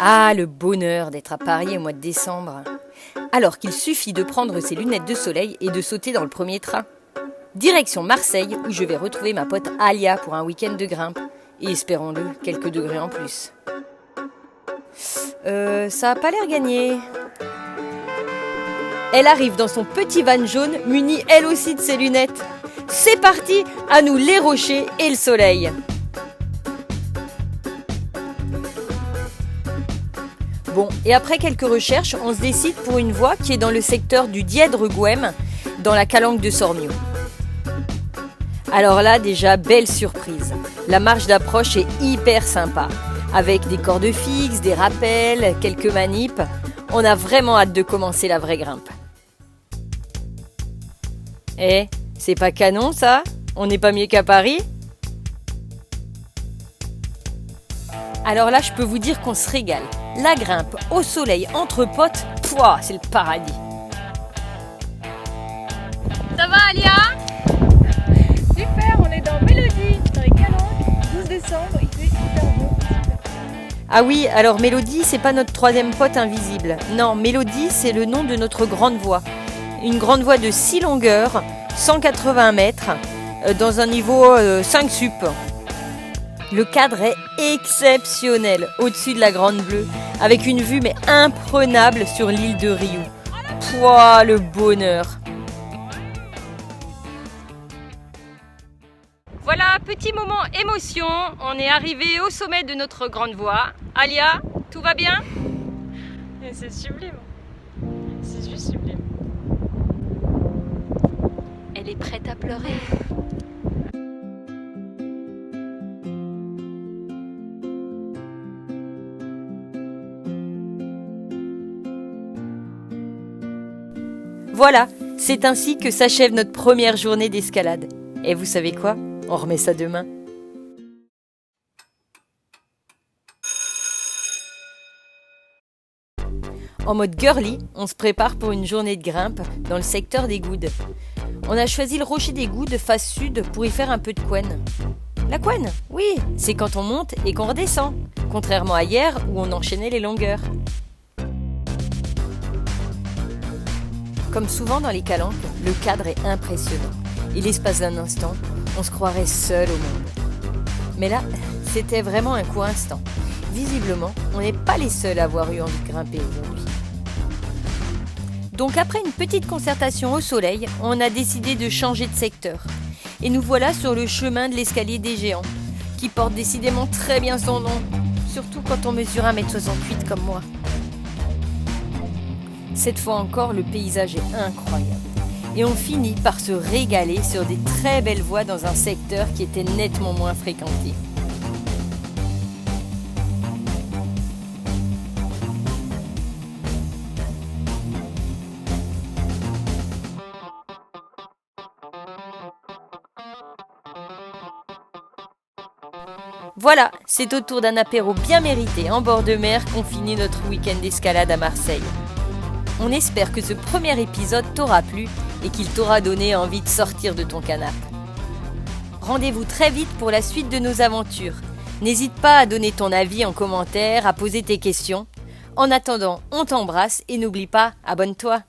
Ah, le bonheur d'être à Paris au mois de décembre. Alors qu'il suffit de prendre ses lunettes de soleil et de sauter dans le premier train. Direction Marseille, où je vais retrouver ma pote Alia pour un week-end de grimpe. Et espérons-le, quelques degrés en plus. Ça a pas l'air gagné. Elle arrive dans son petit van jaune, munie elle aussi de ses lunettes. C'est parti, à nous les rochers et le soleil. Bon, et après quelques recherches, on se décide pour une voie qui est dans le secteur du Dièdre-Gouem, dans la calanque de Sorgno. Alors là, déjà, belle surprise. La marche d'approche est hyper sympa, avec des cordes fixes, des rappels, quelques manips. On a vraiment hâte de commencer la vraie grimpe. Eh, c'est pas canon ça? On n'est pas mieux qu'à Paris? Alors là, je peux vous dire qu'on se régale. La grimpe au soleil entre potes, pouah, c'est le paradis. Ça va Alia? Super, on est dans Mélodie, dans les Calanques, 12 décembre, il fait super beau. Ah oui, alors Mélodie, c'est pas notre troisième pote invisible. Non, Mélodie, c'est le nom de notre grande voie. Une grande voie de 6 longueurs, 180 mètres, dans un niveau 5 sup. Le cadre est exceptionnel, au-dessus de la Grande Bleue, avec une vue mais imprenable sur l'île de Riou. Pouah, le bonheur! Voilà, petit moment émotion, on est arrivé au sommet de notre grande voie. Alia, tout va bien? C'est sublime, c'est juste sublime. Elle est prête à pleurer. Voilà, c'est ainsi que s'achève notre première journée d'escalade. Et vous savez quoi? On remet ça demain. En mode girly, on se prépare pour une journée de grimpe dans le secteur des Goudes. On a choisi le rocher des Goudes face sud pour y faire un peu de couenne. La couenne, oui, c'est quand on monte et qu'on redescend, contrairement à hier où on enchaînait les longueurs. Comme souvent dans les calanques, le cadre est impressionnant. Et l'espace d'un instant, on se croirait seul au monde. Mais là, c'était vraiment un court instant. Visiblement, on n'est pas les seuls à avoir eu envie de grimper aujourd'hui. Donc après une petite concertation au soleil, on a décidé de changer de secteur. Et nous voilà sur le chemin de l'escalier des géants, qui porte décidément très bien son nom, surtout quand on mesure 1m68 comme moi. Cette fois encore, le paysage est incroyable. Et on finit par se régaler sur des très belles voies dans un secteur qui était nettement moins fréquenté. Voilà, c'est au tour d'un apéro bien mérité en bord de mer qu'on finit notre week-end d'escalade à Marseille. On espère que ce premier épisode t'aura plu et qu'il t'aura donné envie de sortir de ton canapé. Rendez-vous très vite pour la suite de nos aventures. N'hésite pas à donner ton avis en commentaire, à poser tes questions. En attendant, on t'embrasse et n'oublie pas, abonne-toi.